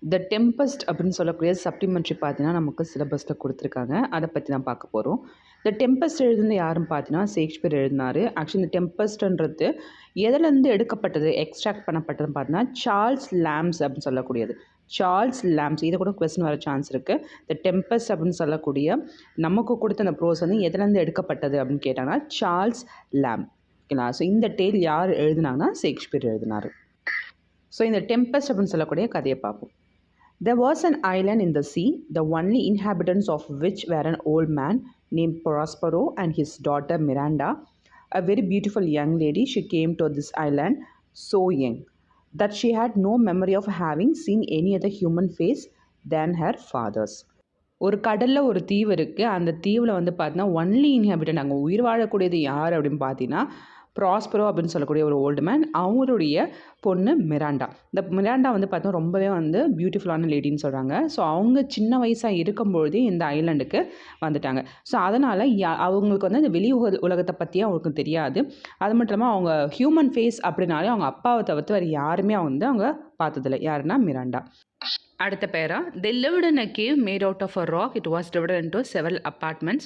த tempest அப்படின்னு சொல்லக்கூடிய supplementary பார்த்தீங்கன்னா நமக்கு சிலபஸில் கொடுத்துருக்காங்க. அதை பற்றி தான் பார்க்க போகிறோம். த டெம்பஸ்ட் எழுதுனது யாருன்னு பார்த்தீங்கன்னா ஷேக்ஸ்பியர் எழுதினார். ஆக்சுவலி இந்த டெம்பஸ்ட்ன்றது எதுலேருந்து எடுக்கப்பட்டது, எக்ஸ்ட்ராக்ட் பண்ணப்பட்டதுன்னு பார்த்தீங்கன்னா சார்ல்ஸ் லாம்ஸ் அப்படின்னு சொல்லக்கூடியது. சார்ல்ஸ் லாம்ஸ், இதை கூட கொஸ்டின் வர சான்ஸ் இருக்குது. த டெம்பஸ்ட் அப்படின்னு சொல்லக்கூடிய நமக்கு கொடுத்த அந்த ப்ரோஸ் வந்து எதுலேருந்து எடுக்கப்பட்டது அப்படின்னு கேட்டாங்கன்னா சார்ல்ஸ் லாம். ஓகேங்களா? ஸோ இந்த டேல் யார் எழுதினாங்கன்னா ஷேக்ஸ்பியர் எழுதினார். ஸோ இந்த டெம்பஸ்ட் அப்படின்னு சொல்லக்கூடிய கதையை பார்ப்போம். There was an island in the sea, the only inhabitants of which were an old man named Prospero and his daughter Miranda, a very beautiful young lady. She came to this island so young that she had no memory of having seen any other human face than her father's. ஒரு கடலில் ஒரு தீவு இருக்குது. அந்த தீவில் வந்து பார்த்தீங்கன்னா only இன்ஹாபிட்டன்ட், அங்கே உயிர் வாழக்கூடியது யார் அப்படின்னு பார்த்தீங்கன்னா ப்ராஸ்பரோ அப்படின்னு சொல்லக்கூடிய ஒரு ஓல்டு மேன், அவங்களுடைய பொண்ணு மிராண்டா. இந்த மிராண்டா வந்து பார்த்தோன்னா ரொம்பவே வந்து பியூட்டிஃபுல்லான லேடின்னு சொல்கிறாங்க. ஸோ அவங்க சின்ன வயசாக இருக்கும்பொழுதே இந்த ஐலாண்டுக்கு வந்துட்டாங்க. ஸோ அதனால் அவங்களுக்கு வந்து இந்த வெளி உலகத்தை பற்றியே அவங்களுக்கு தெரியாது. அது மட்டும் இல்லாமல் அவங்க ஹியூமன் ஃபேஸ் அப்படின்னாலே அவங்க அப்பாவை தவிர்த்து வேறு யாருமே வந்து அவங்க பார்த்ததில்லை. யாருன்னா மிராண்டா. அடுத்த பேரா, they lived in a cave made out of a rock. It was divided into several apartments,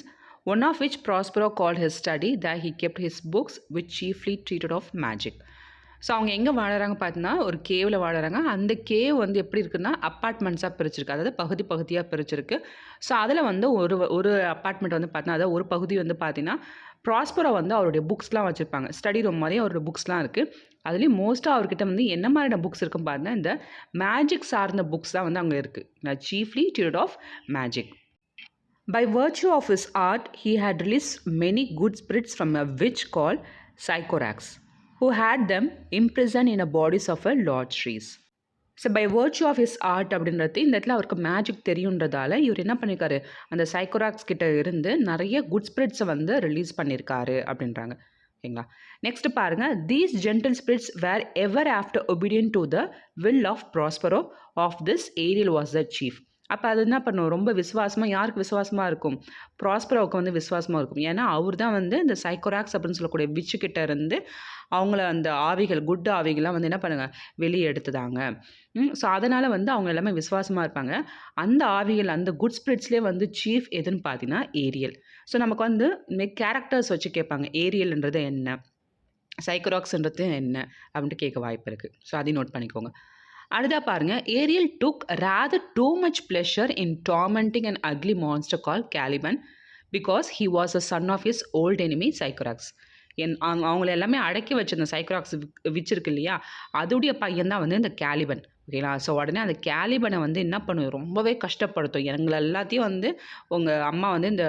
one of which Prospero called his study. There he kept his books, which chiefly treated of magic. So அவங்க எங்கே வாழறாங்க பார்த்தீங்கன்னா ஒரு Cavill வாழறாங்க. அந்த cave வந்து எப்படி இருக்குன்னா அப்பார்ட்மெண்ட்ஸாக பிரிச்சிருக்கு, அதாவது பகுதியாக பிரிச்சிருக்கு. ஸோ அதில் வந்து ஒரு அப்பார்ட்மெண்ட் வந்து பார்த்தீங்கன்னா, அதாவது ஒரு பகுதி வந்து பார்த்தீங்கன்னா ப்ராஸ்பரோ வந்து அவருடைய புக்ஸ்லாம் வச்சுருப்பாங்க. ஸ்டடி ரூம் மாதிரி அவருடைய புக்ஸ்லாம் இருக்குது. அதுலேயும் மோஸ்ட்டாக அவர்கிட்ட வந்து என்ன மாதிரியான புக்ஸ் இருக்குன்னு பார்த்தீங்கன்னா இந்த மேஜிக் சார்ந்த புக்ஸ் தான் வந்து அங்கே இருக்குது. Chiefly treated of magic. By virtue of his art, he had released many good spirits from a witch called Sycorax, who had them imprisoned in the bodies of a large trees. So by virtue of his art அப்படின்றது இந்த இடத்துல அவருக்கு magic தெரியுன்றதால இவர் என்ன பண்ணியிருக்காரு, அந்த Sycorax கிட்ட இருந்து நிறைய குட் ஸ்பிரிட்ஸை வந்து ரிலீஸ் பண்ணியிருக்காரு அப்படின்றாங்க. ஓகேங்களா? நெக்ஸ்ட் பாருங்க, these gentle spirits were ever after obedient to the will of Prospero of this Ariel was the chief. அப்போ அது என்ன பண்ணும், ரொம்ப விசுவாசமாக, யாருக்கு விசுவாசமாக இருக்கும், ப்ராஸ்பரோவுக்கு வந்து விசுவாசமாக இருக்கும். ஏன்னா அவர் தான் வந்து இந்த சைக்கோராக்ஸ் அப்படின்னு சொல்லக்கூடிய விச்சுக்கிட்ட இருந்து அவங்கள அந்த ஆவிகள், குட் ஆவிகள்லாம் வந்து என்ன பண்ணுங்க, வெளியே எடுத்துதாங்க. ஸோ அதனால் வந்து அவங்க எல்லாமே விசுவாசமாக இருப்பாங்க. அந்த ஆவிகள், அந்த குட் ஸ்பிரிட்ஸ்லேயே வந்து சீஃப் எதுன்னு பார்த்தீங்கன்னா ஏரியல். ஸோ நமக்கு வந்து கேரக்டர்ஸ் வச்சு கேட்பாங்க, ஏரியல்ன்றது என்ன, சைக்கோராக்ஸ்ன்றது என்ன அப்படின்ட்டு கேட்க வாய்ப்பு இருக்குது. ஸோ அதையும் நோட் பண்ணிக்கோங்க. அடுத்தா பாருங்க, Ariel took rather too much pleasure in tormenting an ugly monster called Caliban because he was a son of his old enemy Sycorax. அவங்கள எல்லாமே அடக்கி வச்சிருந்த சைக்கோராக்ஸ் விச்சிருக்கு இல்லையா, அதோடைய பையன் தான் வந்து இந்த கேலிபன். ஓகேங்களா? ஸோ உடனே அந்த கேலிபனை வந்து என்ன பண்ணும், ரொம்பவே கஷ்டப்படுத்தும். எங்களை எல்லாத்தையும் வந்து உங்கள் அம்மா வந்து இந்த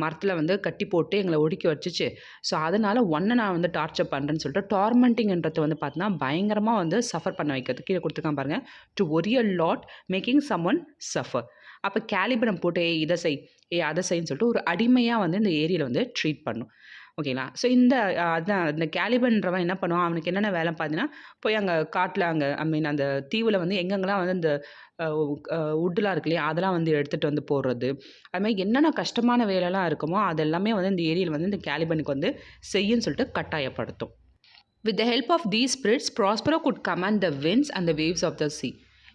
மரத்தில் வந்து கட்டி போட்டு எங்களை ஒடுக்கி வச்சுச்சு. ஸோ அதனால் ஒன்றை நான் வந்து டார்ச்சர் பண்ணுறேன்னு சொல்லிட்டு டார்மெண்டிங்ன்றது வந்து பார்த்தீங்கன்னா பயங்கரமாக வந்து சஃபர் பண்ண வைக்கிறது. கீழே கொடுத்துருக்கான் பாருங்கள், to worry a lot making someone suffer. அப்போ கேலிபனை போட்டு இதை செய், அதை செய்ன்னு சொல்லிட்டு ஒரு அடிமையாக வந்து இந்த ஏரியாவில் வந்து ட்ரீட் பண்ணும். ஓகேங்களா? ஸோ அதான் இந்த கேலிபன்றவன் என்ன பண்ணுவான், அவனுக்கு என்னென்ன வேலை பார்த்தீங்கன்னா, போய் அங்கே காட்டில், அங்கே அந்த தீவில் வந்து எங்கெங்கெல்லாம் வந்து இந்த உட்டுலாம் இருக்கு இல்லையா, அதெல்லாம் வந்து எடுத்துகிட்டு வந்து போடுறது, அதுமாதிரி என்னென்ன கஷ்டமான வேலைலாம் இருக்குமோ அதெல்லாமே வந்து இந்த ஏரியாவில் வந்து இந்த கேலிபனுக்கு வந்து செய்யுன்னு சொல்லிட்டு கட்டாயப்படுத்தும். With the help of these spirits, Prospero could command the winds and the waves of the sea.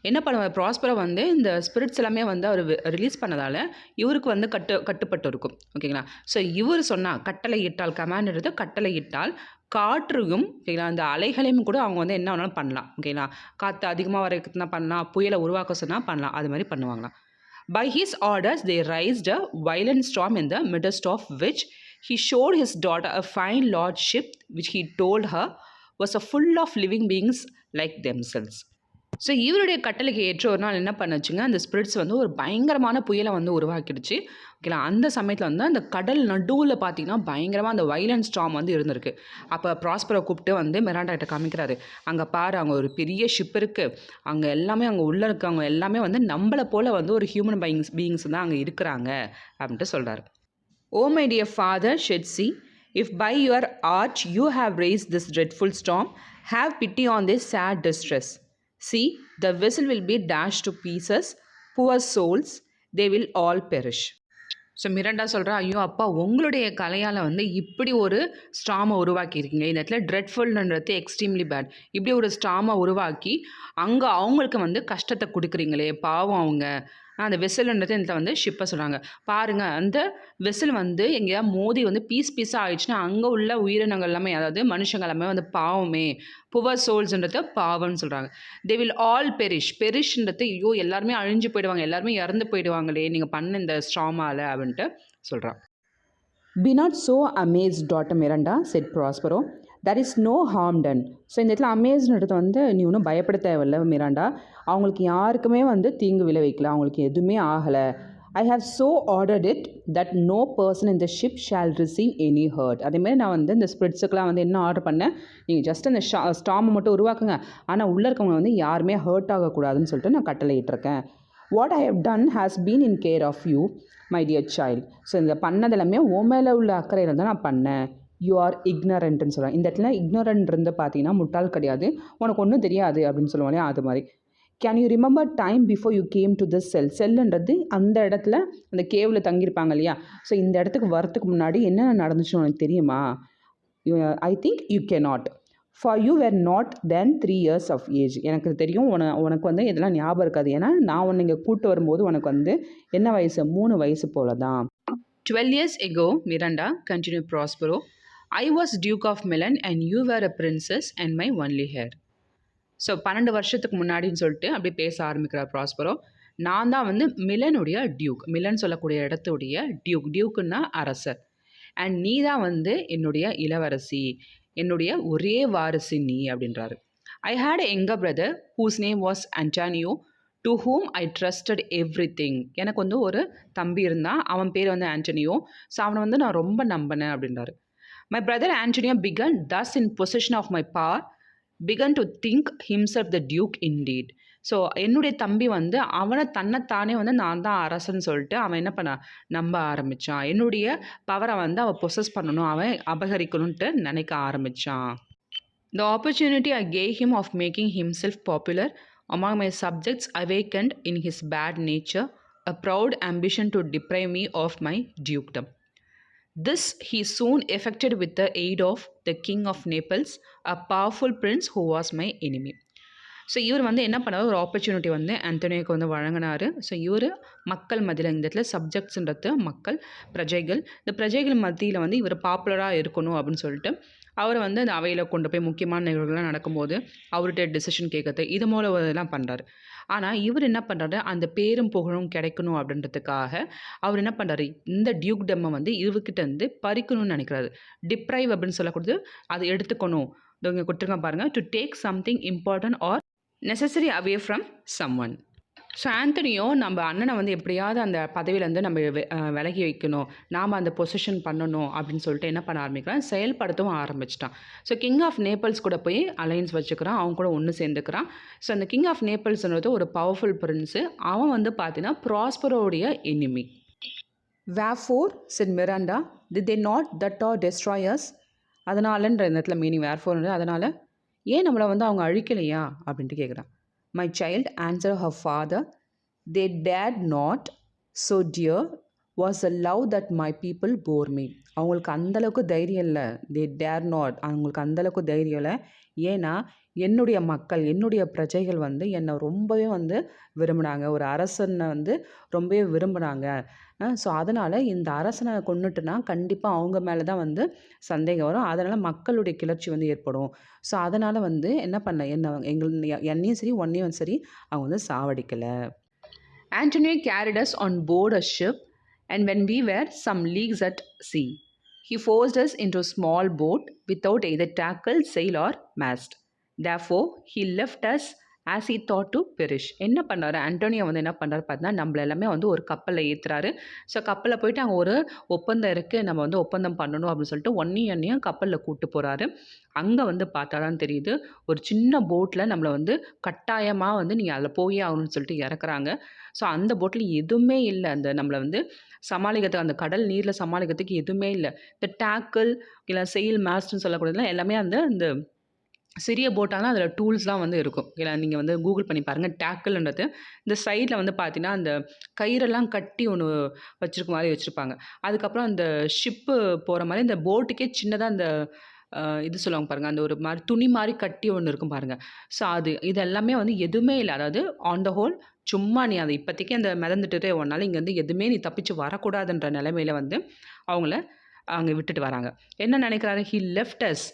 என்ன பண்ணுவார், ப்ராஸ்பரோ வந்து இந்த ஸ்பிரிட்ஸ் எல்லாமே வந்து அவர் ரிலீஸ் பண்ணதால் இவருக்கு வந்து கட்டுப்பட்டு இருக்கும். ஓகேங்களா? ஸோ இவர் சொன்னால் கட்டளை இட்டால், கமாண்ட்ன்றது கட்டளை இட்டால் காற்றையும், ஓகேங்களா, அந்த அலைகளையும் கூட அவங்க வந்து என்ன வேணாலும் பண்ணலாம். ஓகேங்களா? காற்று அதிகமாக வரைக்குதுன்னா பண்ணலாம், புயலை உருவாக்க சொன்னால் பண்ணலாம், அது மாதிரி பண்ணுவாங்களாம். By his orders, they raised a violent storm in the midst of which he showed his daughter a fine large ship which he told her was full of living beings like themselves. So இவருடைய கட்டளைக்கு ஏற்ற ஒரு நாள் என்ன பண்ணுச்சுங்க, அந்த spirits வந்து ஒரு பயங்கரமான புயலை வந்து உருவாக்கிடுச்சு. ஓகேங்களா? அந்த சமயத்தில் வந்து அந்த கடல் நடுவில் பார்த்தீங்கன்னா பயங்கரமாக அந்த வைலண்ட் ஸ்டார்ம் வந்து இருந்திருக்கு. அப்போ ப்ராஸ்பரோ கூப்பிட்டு வந்து மிராண்டா கிட்ட காமிக்கிறாரு, அங்கே பாரு, அங்கே ஒரு பெரிய ஷிப் இருக்குது, அங்கே எல்லாமே, அங்கே உள்ளே இருக்கவங்க எல்லாமே வந்து நம்மளை போல் வந்து ஒரு ஹியூமன் பீயிங்ஸ் தான் அங்கே இருக்கிறாங்க அப்படின்ட்டு சொல்கிறாரு. O my dear father said she, if by your art you have raised this dreadful storm, have pity on this sad distress. See, the vessel will be dashed to pieces, poor souls, they will all perish. So Miranda சொல்றா, "ஐயோ அப்பா! உங்களுடைய கலையால வந்து இப்படி ஒரு ஸ்டார்ம உருவாக்கியிருக்கீங்க. இந்த இடத்துல ட்ரெட்ஃபுல்ன்றது extremely bad. இப்படி ஒரு ஸ்டார்ம உருவாக்கி, அங்க அவங்களுக்கு வந்து கஷ்டத்த குடுக்குறீங்களே! பாவம் அவங்க." அந்த வெசல்ன்றது இந்த வந்து ஷிப்ப சொல்றாங்க. பாருங்க, அந்த வெசல் வந்து எங்கேயா மோதி வந்து பீஸ் பீஸா ஆயிடுச்சுன்னா, அங்க உள்ள உயிரினங்கள் எல்லாமே, அதாவது மனுஷங்க எல்லாமே வந்து பாவமே! புவர் சோல்ஸ்ன்றது பாவம்ன்னு சொல்றாங்க. They will all perish. பெரிஷ்ன்றது ஐயோ! எல்லாருமே அழிஞ்சு போயிடுவாங்க. எல்லாருமே இறந்து போயிடுவாங்களே! நீங்க பண்ண இந்த ஸ்ட்ராமால அப்படின்ட்டு சொல்றா. "Be not so amazed, daughter Miranda," said Prospero. "There is no harm done." So இந்த இடத்துல அமேஸ்ன்றது வந்து நீ ஒன்றும் பயப்பட தேவையில்ல மிராண்டா. அவங்களுக்கு யாருக்குமே வந்து தீங்கு விளைவிக்கல. அவங்களுக்கு எதுவுமே ஆகலை. I have so ordered it that no person in the ship shall receive any hurt. அதேமாதிரி நான் வந்து இந்த ஸ்பிரிட்ஸுக்கெலாம் வந்து என்ன ஆர்டர் பண்ணேன், நீங்கள் ஜஸ்ட் அந்த ஸ்டாமை மட்டும் உருவாக்குங்க, ஆனால் உள்ளே இருக்கவங்க வந்து யாருமே ஹர்ட் ஆகக்கூடாதுன்னு சொல்லிட்டு நான் கட்டளையிட்டிருக்கேன். What I have done has been in care of you my dear child. So இந்த பண்ணது எல்லாமே உன் மேலே உள்ள அக்கறையில் தான் நான் பண்ணேன். யூ ஆர் இக்னரண்ட்னு சொல்லுவாங்க. இந்த இடத்துல இக்னரண்ட் இருந்து பார்த்தீங்கன்னா முட்டாள் கிடையாது, உனக்கு ஒன்றும் தெரியாது அப்படின்னு சொல்லுவாங்க இல்லையா, அது மாதிரி. Can you remember time before you came to this cell. செல்லுன்றது அந்த இடத்துல அந்த கேவில் தங்கியிருப்பாங்க இல்லையா, ஸோ இந்த இடத்துக்கு வரத்துக்கு முன்னாடி என்ன நடந்துச்சுன்னு உனக்கு தெரியுமா? I think you can not. For you were not then 3 years of age. எனக்கு தெரியும் உனக்கு வந்து இதெல்லாம் ஞாபகம் இருக்காது. ஏன்னா நான் உன்னை இங்கே கூட்டு வரும்போது உனக்கு வந்து என்ன வயசு? 3 வயசு போல தான். 12 years ago, Miranda, continued Prospero, I was Duke of Milan and you were a princess and my only heir. So 12 வருஷத்துக்கு முன்னாடின்னு சொல்லிட்டு அப்படி பேச ஆரம்பிக்கிறார் ப்ராஸ்பரோ. நான் தான் வந்து மிலனுடைய டியூக். மிலன் சொல்லக்கூடிய இடத்துடைய டியூக். டியூக்குன்னா அரசர். அண்ட் நீ தான் வந்து என்னுடைய இளவரசி, என்னுடைய ஒரே வாரிசு நீ அப்படின்றாரு. I had a younger brother whose name was Antonio to whom I trusted everything. எனக்கு வந்து ஒரு தம்பி இருந்தான், அவன் பேர் வந்து ஆண்டனியோ. ஸோ அவனை வந்து நான் ரொம்ப நம்பினேன் அப்படின்றாரு. My brother Antonio began thus in position of my power began to think himself the duke indeed. So என்னுடைய தம்பி வந்து அவனை தன்னைத்தானே வந்து நான் தான் அரசன்னு சொல்லிட்டு அவன் என்ன பண்ண நம்ப ஆரம்பித்தான். என்னுடைய பவரை வந்து அவன் பொசஸ் பண்ணணும், அவன் அபகரிக்கணுன்ட்டு நினைக்க ஆரம்பித்தான். The opportunity I gave him of making himself popular among my subjects awakened in his bad nature a proud ambition to deprive me of my dukedom. This he soon effected with the aid of the King of Naples, a powerful prince who was my enemy. So இவர் வந்து என்ன பண்ணார், ஒரு opportunity வந்து ஆண்டனியோக்கு வந்து வழங்கினார். So இவர் மக்கள் மத்தியில், இந்த இடத்துல சப்ஜெக்ட்ஸுன்றது மக்கள், பிரஜைகள், இந்த பிரஜைகள் மத்தியில் வந்து இவர் பாப்புலராக இருக்கணும் அப்படின்னு சொல்லிட்டு அவரை வந்து அந்த அவையில் கொண்டு போய் முக்கியமான நிகழ்வுகள்லாம் நடக்கும்போது அவர்கிட்ட டெசிஷன் கேட்கறது, இது மூலம் பண்ணுறாரு. ஆனால் இவர் என்ன பண்ணுறாரு, அந்த பேரும் புகழும் கிடைக்கணும் அப்படின்றதுக்காக அவர் என்ன பண்ணுறாரு, இந்த டியூக்டம்மை வந்து இவர்கிட்ட இருந்து பறிக்கணும்னு நினைக்கிறாரு. டிப்ரைவ் அப்படின்னு சொல்லக்கூடாது, அதை எடுத்துக்கணும். இங்கே கொடுத்துருங்க பாருங்கள், to take something important R necessary away from someone. So Antonio நம்ம அண்ணனை வந்து எப்படியாவது அந்த பதவியிலேருந்து நம்ம விலகி வைக்கணும், நாம் அந்த பொசிஷன் பண்ணணும் அப்படின்னு சொல்லிட்டு என்ன பண்ண ஆரம்பிக்கிறான், செயல்படுத்தவும் ஆரம்பிச்சிட்டான். ஸோ கிங் ஆஃப் நேபிள்ஸ் கூட போய் அலையன்ஸ் வச்சுக்கிறான், அவங்க கூட ஒன்று சேர்ந்துக்கிறான். ஸோ அந்த கிங் ஆஃப் நேபிள்ஸ்ன்றது ஒரு பவர்ஃபுல் பிரின்ஸு. அவன் வந்து பார்த்தீங்கன்னா ப்ராஸ்பரோடைய enemy. Wherefore said Miranda did they not that hour destroy us. அதனாலன்ற இந்த இடத்துல மீனிங் வேர்ஃபோர்னு, அதனால் ஏன் நம்மளை வந்து அவங்க அழிக்கலையா அப்படின்ட்டு கேட்குறான். My child answer her father, they டேட் not, so dear was a love that my people bore me. அவங்களுக்கு அந்தளவுக்கு தைரியம் இல்லை, தே டேர் நாட், அவங்களுக்கு அந்தளவுக்கு தைரியம் இல்லை. ஏன்னா என்னுடைய மக்கள், என்னுடைய பிரஜைகள் வந்து என்னை ரொம்பவே வந்து விரும்பினாங்க, ஒரு அரசனை வந்து ரொம்பவே விரும்பினாங்க. ஸோ அதனால் இந்த அரசனை கொன்னுட்டுனா கண்டிப்பாக அவங்க மேலே தான் வந்து சந்தேகம் வரும், அதனால் மக்களுடைய கிளர்ச்சி வந்து ஏற்படும். ஸோ அதனால் வந்து என்ன பண்ண, என்னையும் சரி ஒன்னையும் சரி அவங்க வந்து சாவடிக்கலை. Antonio carried us on board a ship and when we were some leagues at sea, he forced us into a small boat without either tackle, sail or mast. Therefore, he left us as he thought to perish. என்ன பண்ணார் Antonio வந்து என்ன பண்ணுறாரு பார்த்தீங்கன்னா, நம்மள எல்லாமே வந்து ஒரு கப்பலில் ஏற்றுறாரு. ஸோ கப்பலில் போயிட்டு அங்கே ஒரு ஒப்பந்தம் இருக்குது, நம்ம வந்து ஒப்பந்தம் பண்ணணும் அப்படின்னு சொல்லிட்டு ஒன்றையும் கப்பலில் கூப்பிட்டு போகிறாரு. அங்கே வந்து பார்த்தா தான் தெரியுது, ஒரு சின்ன போட்டில் நம்மளை வந்து கட்டாயமாக வந்து நீங்கள் அதில் போயே ஆகணும்னு சொல்லிட்டு இறக்குறாங்க. ஸோ அந்த போட்டில் எதுவுமே இல்லை, அந்த நம்மளை வந்து சமாளிக்கிறதுக்கு, அந்த கடல் நீரில் சமாளிக்கிறதுக்கு எதுவுமே இல்லை. இந்த டேக்கிள் இல்லை செயில் மாஸ்ட்னு சொல்லக்கூடியதுலாம் எல்லாமே அந்த சிறிய போட்டாலும் அதில் டூல்ஸ்லாம் வந்து இருக்கும். இல்லை நீங்கள் வந்து கூகுள் பண்ணி பாருங்கள். டேக்கிள்ன்றது இந்த சைடில் வந்து பார்த்தீங்கன்னா, அந்த கயிறெல்லாம் கட்டி ஒன்று வச்சிருக்க மாரி வச்சுருப்பாங்க. அதுக்கப்புறம் அந்த ஷிப்பு போகிற மாரி இந்த போட்டுக்கே சின்னதா அந்த இது சொல்லுவாங்க பாருங்க. அந்த ஒரு மாரி துணி மாரி கட்டி ஒண்ணு இருக்கும் பாருங்க. ஸோ அது இது எல்லாமே வந்து எதுவுமே இல்ல. அதாவது ஆன் த ஹோல் சும்மா நீ அத இப்பதைக்கு அந்த மிதந்துட்டுட்டு உன்னால இங்கேருந்து எதுவுமே நீ தப்பிச்சு வரக்கூடாதுன்ற நிலைமையில வந்து அவங்கள அங்க விட்டுட்டு வராங்க. என்ன நினைக்கிறாரு? He left us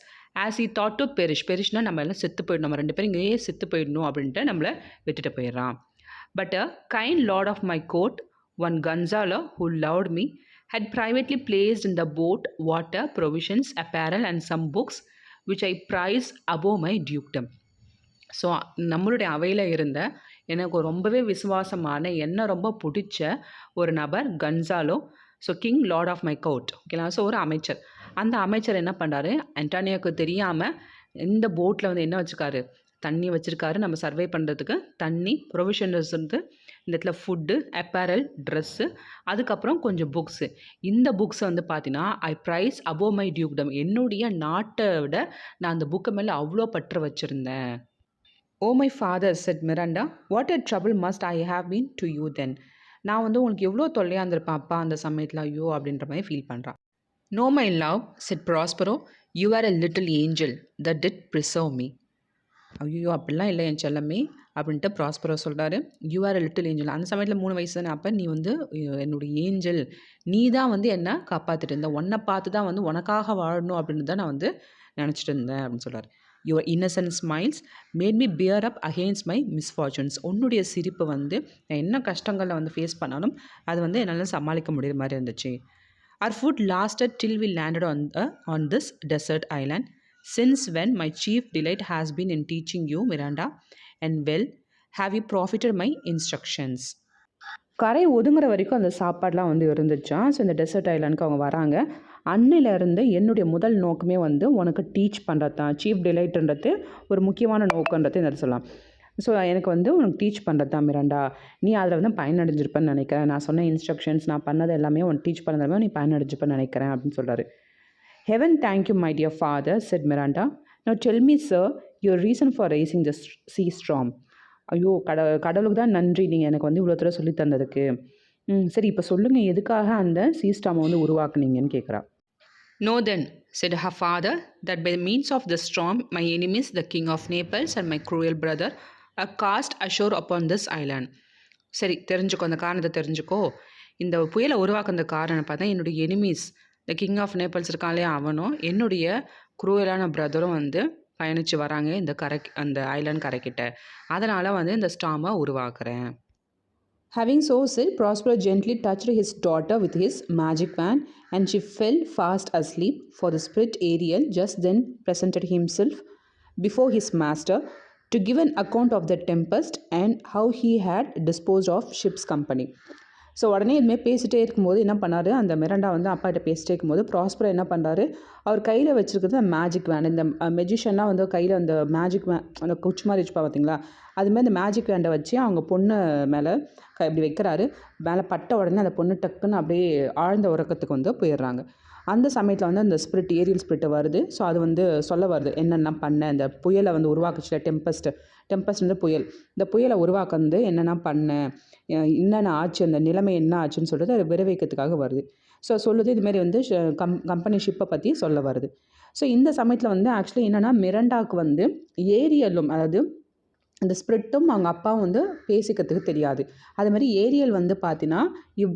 as he thought to பெரிஷ்னா நம்ம எல்லாம் செத்து போயிடணும். நம்ம 2 பேரும் இங்கேயே செத்து போயிடணும் அப்படின்ட்டு நம்மள விட்டுட்டு போயிடுறான். But a kind lord of my court, one Gonzalo who loved me, had privately placed in the boat water, provisions, apparel, and some books which I prized above my dukedom. So நம்மளுடைய அவையில் இருந்த எனக்கு ரொம்பவே விசுவாசமான என்ன ரொம்ப பிடிச்ச ஒரு நபர் Gonzalo. So king lord of my court, ஓகேங்களா. ஸோ ஒரு அமைச்சர். அந்த அமைச்சர் என்ன பண்ணுறாரு, அன்டானியோக்கு தெரியாமல் இந்த போட்டில் வந்து என்ன வச்சுருக்காரு, தண்ணி வச்சுருக்காரு. நம்ம சர்வே பண்ணுறதுக்கு தண்ணி, ப்ரொவிஷன்ஸ் வந்து இந்த இடத்துல ஃபுட்டு, அப்பேரல், ட்ரெஸ்ஸு, அதுக்கப்புறம் கொஞ்சம் புக்ஸு. இந்த புக்ஸை வந்து பார்த்தீங்கன்னா ஐ ப்ரைஸ் அபோவ் மை டியூக்டம். என்னுடைய நாட்டை விட நான் அந்த புக்கை மேலே அவ்வளோ பற்று வச்சுருந்தேன். O my father said Miranda, what a trouble must I have been to you then. நான் வந்து உங்களுக்கு எவ்வளோ தொல்லையாக இருந்திருப்பேன் அப்பா அந்த சமயத்தில், ஐயோ அப்படின்ற மாதிரி ஃபீல் பண்ணுறான். No my love said Prospero, you are a little angel that did preserve me. ஐயோ அப்படிலாம் இல்லை என் செல்லமே அப்படின்ட்டு ப்ராஸ்பரோ சொல்கிறாரு. You are a little angel. அந்த சமயத்தில் 3 வயசு தானே. அப்போ நீ வந்து என்னுடைய ஏஞ்சல், நீ தான் வந்து என்னை காப்பாற்றிட்டு இருந்த, உன்னை பார்த்து தான் வந்து உனக்காக வாழணும் அப்படின்னு தான் நான் வந்து நினச்சிட்டு இருந்தேன் அப்படின்னு சொல்கிறார். Your innocent smiles made me bear up against my misfortunes. உன்னுடைய சிரிப்பு வந்து நான் என்ன கஷ்டங்களில் வந்து ஃபேஸ் பண்ணாலும் அது வந்து என்னால் சமாளிக்க முடிகிற மாதிரி இருந்துச்சு. அவர் food lasted till we landed on this desert island. Since when my chief delight has been in teaching you, Miranda, and well, have you profited my instructions? கரை ஒதுங்குற வரைக்கும் அந்த சாப்பாடெலாம் வந்து இருந்துச்சான். ஸோ இந்த டெசர்ட் ஐலாண்டுக்கு அவங்க வராங்க. அன்னிலேருந்து என்னுடைய முதல் நோக்கமே வந்து உனக்கு டீச் பண்ணுறது தான். சீஃப் டிலைட்ன்றது ஒரு முக்கியமான நோக்கன்றது இந்த சொல்லலாம். ஸோ எனக்கு வந்து உனக்கு டீச் பண்ணுறது தான் மிராண்டா. நீ அதில் வந்து பயனடைஞ்சிருப்பேன்னு நினைக்கிறேன். நான் சொன்ன இன்ஸ்ட்ரக்ஷன்ஸ், நான் பண்ணது எல்லாமே உனக்கு டீச் பண்ணது நீ பயனடைஞ்சிருப்பேன்னு நினைக்கிறேன் அப்படின்னு சொல்கிறாரு. Heaven thank you, my dear father, said Miranda. Now tell me, sir, your reason for raising the sea storm. ஐயோ கடவுளுக்கு தான் நன்றி, நீங்கள் எனக்கு வந்து இவ்வளோ தூரம் சொல்லி தந்ததுக்கு. சரி இப்போ சொல்லுங்கள், எதுக்காக அந்த சீ ஸ்டாமை வந்து உருவாக்குனீங்கன்னு கேட்குறா. No then, said her father, that by the means of the storm, my enemies, the king of Naples and my cruel brother, are cast ashore upon this island. சரி தெரிஞ்சுக்கோ, அந்த காரணத்தை தெரிஞ்சுக்கோ. இந்த புயலை உருவாக்குன காரணம் பார்த்தா என்னுடைய enemies, the king of Naples இருக்காங்களே அவனும் என்னுடைய குரூயலான பிரதரும் வந்து பயணித்து வராங்க இந்த அந்த ஐலாண்ட் கரைக்கிட்ட. அதனால் வந்து இந்த ஸ்டாமை உருவாக்குறேன். Having so said, Prospero gently touched his daughter with his magic wand, and she fell fast asleep, for the spirit Ariel just then presented himself before his master to give an account of the tempest and how he had disposed of ship's company. So உடனே இதுமாதிரி பேசிகிட்டே இருக்கும்போது என்ன பண்ணார், அந்த Miranda வந்து அப்பாகிட்ட பேசிகிட்டே இருக்கும்போது ப்ராஸ்பரோ என்ன பண்ணுறாரு, அவர் கையில் வச்சுருக்கிறது மேஜிக் வேண்ட். இந்த மெஜிஷியனாக வந்து கையில் அந்த மேஜிக் அந்த குச்சி மாதிரி வச்சுப்பா பார்த்தீங்களா, அதுமாதிரி அந்த மேஜிக் வேண்டை வச்சு அவங்க பொண்ணு மேலே இப்படி வைக்கிறாரு. மேலே பட்ட உடனே அந்த பொண்ணு டக்குன்னு அப்படியே ஆழ்ந்த உறக்கத்துக்கு வந்து போயிடுறாங்க. அந்த சமயத்தில் வந்து அந்த ஸ்பிரிட், ஏரியல் ஸ்பிரிட் வருது. ஸோ அது வந்து சொல்ல வருது, என்னென்ன பண்ண இந்த புயலை வந்து உருவாக்குச்சுல, டெம்பஸ்ட் வந்து புயல், இந்த புயலை உருவாக்க வந்து என்னென்ன பண்ணேன், என்னென்ன ஆச்சு, அந்த நிலைமை என்ன ஆச்சுன்னு சொல்லிட்டு அதை விரைவிக்கிறதுக்காக வருது. ஸோ சொல்லுது இதுமாரி வந்து கம்பெனி ஷிப்பை பற்றி சொல்ல வருது. ஸோ இந்த சமயத்தில் வந்து ஆக்சுவலி என்னென்னா மிராண்டாவுக்கு வந்து ஏரியலும், அதாவது இந்த ஸ்பிரிட்டும் அவங்க அப்பாவும் வந்து பேசிக்கிறதுக்கு தெரியாது. அது மாதிரி ஏரியல் வந்து பார்த்தீங்கன்னா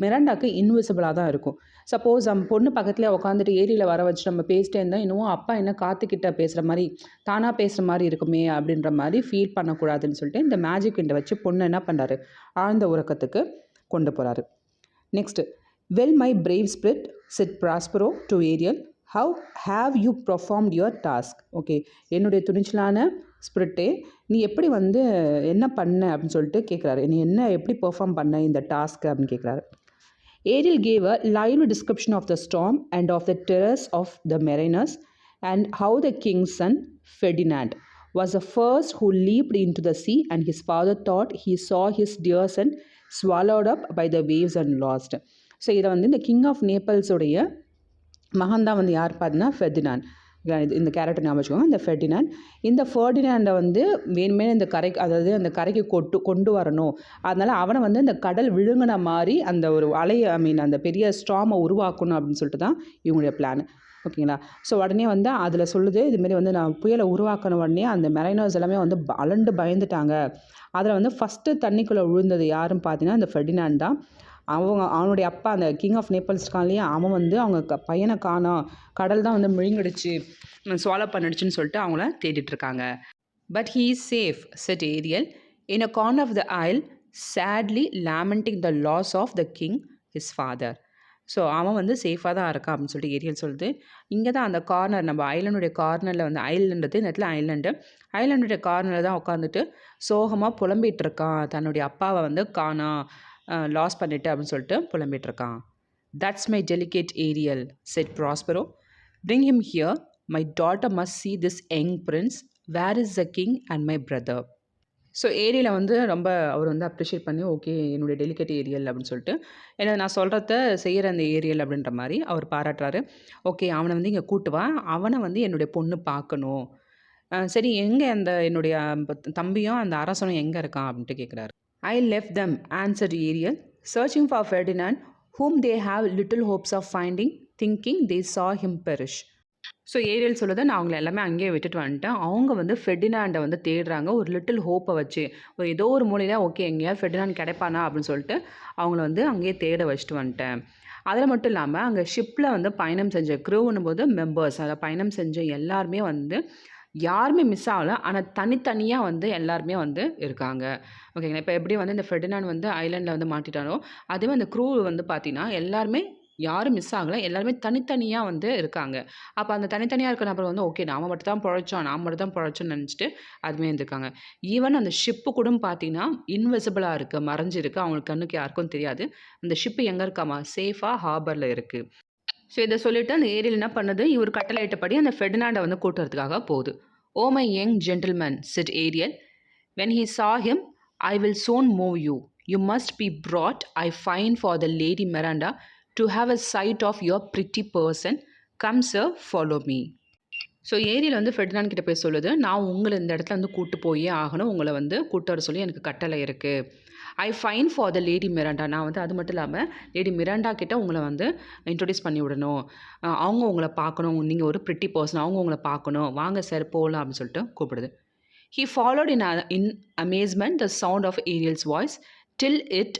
மிராண்டாவுக்கு இன்விசிபிளாக தான் இருக்கும். சப்போஸ் நம்ம பொண்ணு பக்கத்துலேயே உட்காந்துட்டு ஏரியில் வர வச்சு நம்ம பேசிட்டே இருந்தால் இன்னும் அப்பா என்ன காத்துக்கிட்ட பேசுகிற மாதிரி, தானாக பேசுகிற மாதிரி இருக்குமே அப்படின்ற மாதிரி ஃபீல் பண்ணக்கூடாதுன்னு சொல்லிட்டு இந்த மேஜிக் விண்டை வச்சு பொண்ணு என்ன பண்ணுறாரு, ஆழ்ந்த உறக்கத்துக்கு கொண்டு போகிறாரு. Next, well my brave spirit said Prospero to Ariel, how have you performed your task. Okay, என்னுடைய துணிச்சலான ஸ்பிரிட்டே, நீ எப்படி வந்து என்ன பண்ண அப்படின்னு சொல்லிட்டு கேட்குறாரு. நீ என்ன எப்படி பெர்ஃபார்ம் பண்ண இந்த டாஸ்க்கு அப்படின்னு கேட்குறாரு. Ariel gave a lively description of the storm and of the terrors of the mariners, and how the king's son, Ferdinand, was the first who leaped into the sea, and his father thought he saw his dear son swallowed up by the waves and lost. So இதை வந்து இந்த king of நேபிள்ஸுடைய மகன் தான் வந்து யார் பார்த்தீங்கன்னா Ferdinand. இந்த character ஞாபகம் வச்சுக்கோங்க. இந்த ஃபெர்டினாண்ட். இந்த ஃபெர்டினாண்டை வந்து வேணுமே இந்த கரைக்கு, அதாவது அந்த கரைக்கு கொண்டு வரணும். அதனால் அவனை வந்து இந்த கடல் விழுங்கின மாதிரி அந்த ஒரு அலையை அந்த பெரிய ஸ்ட்ராமை உருவாக்கணும் அப்படின்னு சொல்லிட்டு தான் இவங்களுடைய பிளான். ஓகேங்களா? ஸோ உடனே வந்து அதில் சொல்லுது, இதுமாரி வந்து நான் புயலை உருவாக்கின உடனே அந்த மெரைனர்ஸ் எல்லாமே வந்து அலண்டு பயந்துட்டாங்க. அதில் வந்து ஃபஸ்ட்டு தண்ணிக்குள்ளே விழுந்தது யாருன்னு பார்த்தீங்கன்னா இந்த ஃபெர்டினாண்ட் தான். அவனுடைய அப்பா அந்த கிங் ஆஃப் நேபிள்ஸ் இருக்கான் இல்லையா, அவன் வந்து அவங்க பையனை காணோம், கடல் தான் வந்து முழுங்கிடுச்சு, swallow பண்ணிடுச்சுன்னு சொல்லிட்டு அவங்கள தேடிட்டு இருக்காங்க. But he is safe, said Ariel, in a corner of the isle, sadly lamenting the loss of the king his father. So அவன் வந்து சேஃபாக தான் இருக்கான் அப்படின்னு சொல்லிட்டு ஏரியல் சொல்லுது. இங்கே தான் அந்த கார்னர், நம்ம ஐலண்டுடைய கார்னரில் வந்து, ஐலண்டுறது இந்த இடத்துல ஐலண்டுடைய கார்னரில் தான் உட்காந்துட்டு சோகமாக புலம்பிகிட்டு இருக்கான். தன்னுடைய அப்பாவை வந்து லாஸ் பண்ணிட்டு அப்படின்னு சொல்லிட்டு புலம்பிகிட்டு இருக்கான். "That's my delicate Ariel," said Prospero. "Bring him here. My daughter must see this young prince. Where is the king and my brother?" So ஏரியலை வந்து ரொம்ப அவர் வந்து அப்ரிஷியேட் பண்ணி, ஓகே என்னுடைய டெலிகேட் ஏரியல் அப்படின்னு சொல்லிட்டு, ஏன்னா நான் சொல்கிறத செய்கிற அந்த ஏரியல் அப்படின்ற மாதிரி அவர் பாராட்டுறாரு. ஓகே அவனை வந்து இங்கே கூட்டு வா, அவனை வந்து என்னுடைய பொண்ணு பார்க்கணும். சரி எங்கே அந்த என்னுடைய தம்பியும் அந்த அரசனும் எங்கே இருக்கான் அப்படின்ட்டு கேட்குறாரு. "I left them," answered Ariel, "searching for Ferdinand, whom they have little hopes of finding, thinking they saw him perish." So Ariel சொல்லுது, நான் அவங்கள எல்லாமே அங்கேயே விட்டுட்டு வந்துட்டேன். அவங்க வந்து ஃபெர்டினாண்டை வந்து தேடுறாங்க ஒரு லிட்டில் ஹோப்பை வச்சு. ஏதோ ஒரு மூலையில் ஓகே எங்கேயாவது ஃபெர்டினாண்ட் கிடைப்பானா அப்படின்னு சொல்லிட்டு அவங்கள வந்து அங்கேயே தேட வச்சுட்டு வந்துட்டேன். அதில் மட்டும் இல்லாமல் அங்கே ஷிப்பில் வந்து பயணம் செஞ்ச க்ரூன்னும் போது மெம்பர்ஸ், அதில் பயணம் செஞ்ச எல்லாருமே வந்து யாருமே மிஸ் ஆகலை. ஆனால் தனித்தனியாக வந்து எல்லாருமே வந்து இருக்காங்க. ஓகேங்களா? இப்போ எப்படி வந்து இந்த ஃபெர்டினாண்ட் வந்து ஐலண்டில் வந்து மாட்டிட்டானோ, அதுவே அந்த க்ரூ வந்து பார்த்தீங்கன்னா எல்லாருமே யாரும் மிஸ் ஆகலை. எல்லாருமே தனித்தனியாக வந்து இருக்காங்க. அப்போ அந்த தனித்தனியாக இருக்கிற நபர் வந்து ஓகே நாம் மட்டும் தான் பிழைச்சோம், நாம் மட்டும் தான் பிழைச்சோன்னு நினச்சிட்டு அதுவே இருந்திருக்காங்க. ஈவன் அந்த ஷிப்பு கூட பார்த்தீங்கன்னா இன்விசிபிளாக இருக்குது, மறைஞ்சிருக்கு. அவங்களுக்கு கண்ணுக்கு யாருக்கும் தெரியாது. அந்த ஷிப்பு எங்கே இருக்காமா, சேஃபாக ஹார்பரில் இருக்குது. ஸோ இதை சொல்லிவிட்டு அந்த ஏரியல் என்ன பண்ணுது, இவர் கட்டளையிட்டபடி அந்த ஃபெர்டினாண்டை வந்து கூட்டுறதுக்காக போகுது. "O my young gentleman," said Ariel, "when he saw him, I will soon move you. You must be brought, I find, for the Lady Miranda to have a sight of your pretty person. Come sir, follow me." So Ariel வந்து Ferdinand கிட்ட போய் சொல்லுது, நான் உங்களை இந்த இடத்துல வந்து கூட்டு போயே ஆகணும், உங்களை வந்து கூட்டு வர சொல்லி எனக்கு கட்டளை இருக்குது. "I fine for the lady Miranda." நான் வந்து அது மட்டும் இல்லாமல் லேடி மிராண்டா கிட்ட உங்களை வந்து இன்ட்ரொடியூஸ் பண்ணி விடணும். அவங்க உங்களை பார்க்கணும், நீங்கள் ஒரு ப்ரிட்டி பர்சன், அவங்க உங்களை பார்க்கணும், வாங்க சார் போகலாம் அப்படின்னு சொல்லிட்டு கூப்பிடுது. He followed in amazement the sound of Ariel's voice till it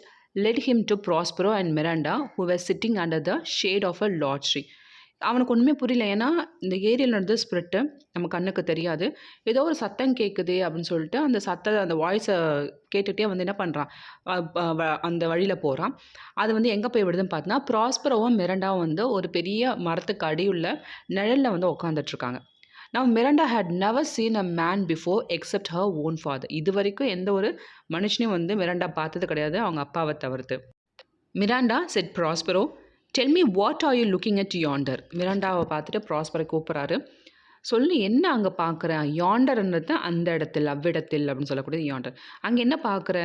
led him to Prospero and Miranda, who were sitting under the shade of a large tree. அவனுக்கு ஒன்றுமே புரியல. ஏன்னா இந்த ஏரியல் நடந்த ஸ்பிரிட்டு நம்ம கண்ணுக்கு தெரியாது. ஏதோ ஒரு சத்தம் கேட்குது அப்படின்னு சொல்லிட்டு அந்த வாய்ஸை கேட்டுகிட்டே வந்து என்ன பண்ணுறான், அந்த வழியில் போகிறான். அது வந்து எங்கே போய் விடுதுன்னு பார்த்தோன்னா, ப்ராஸ்பரோவும் மிரண்டாவும் வந்து ஒரு பெரிய மரத்துக்கு அடியுள்ள நிழலில் வந்து உட்காந்துட்ருக்காங்க. Now Miranda had never seen a man before except her own father. இது வரைக்கும் எந்த ஒரு மனுஷனையும் வந்து மிராண்டா பார்த்தது கிடையாது, அவங்க அப்பாவை தவிர்த்து. "Miranda," said Prospero, "tell me what are you looking at yonder?" மிராண்டாவை பார்த்துட்டு ப்ராஸ்பரை கூப்பிட்றாரு. சொல்லு என்ன அங்கே பார்க்குற? யாண்டர்ன்றது அந்த இடத்தில், அவ்விடத்தில் அப்படின்னு சொல்லக்கூடியது யாண்டர். அங்கே என்ன பார்க்குற?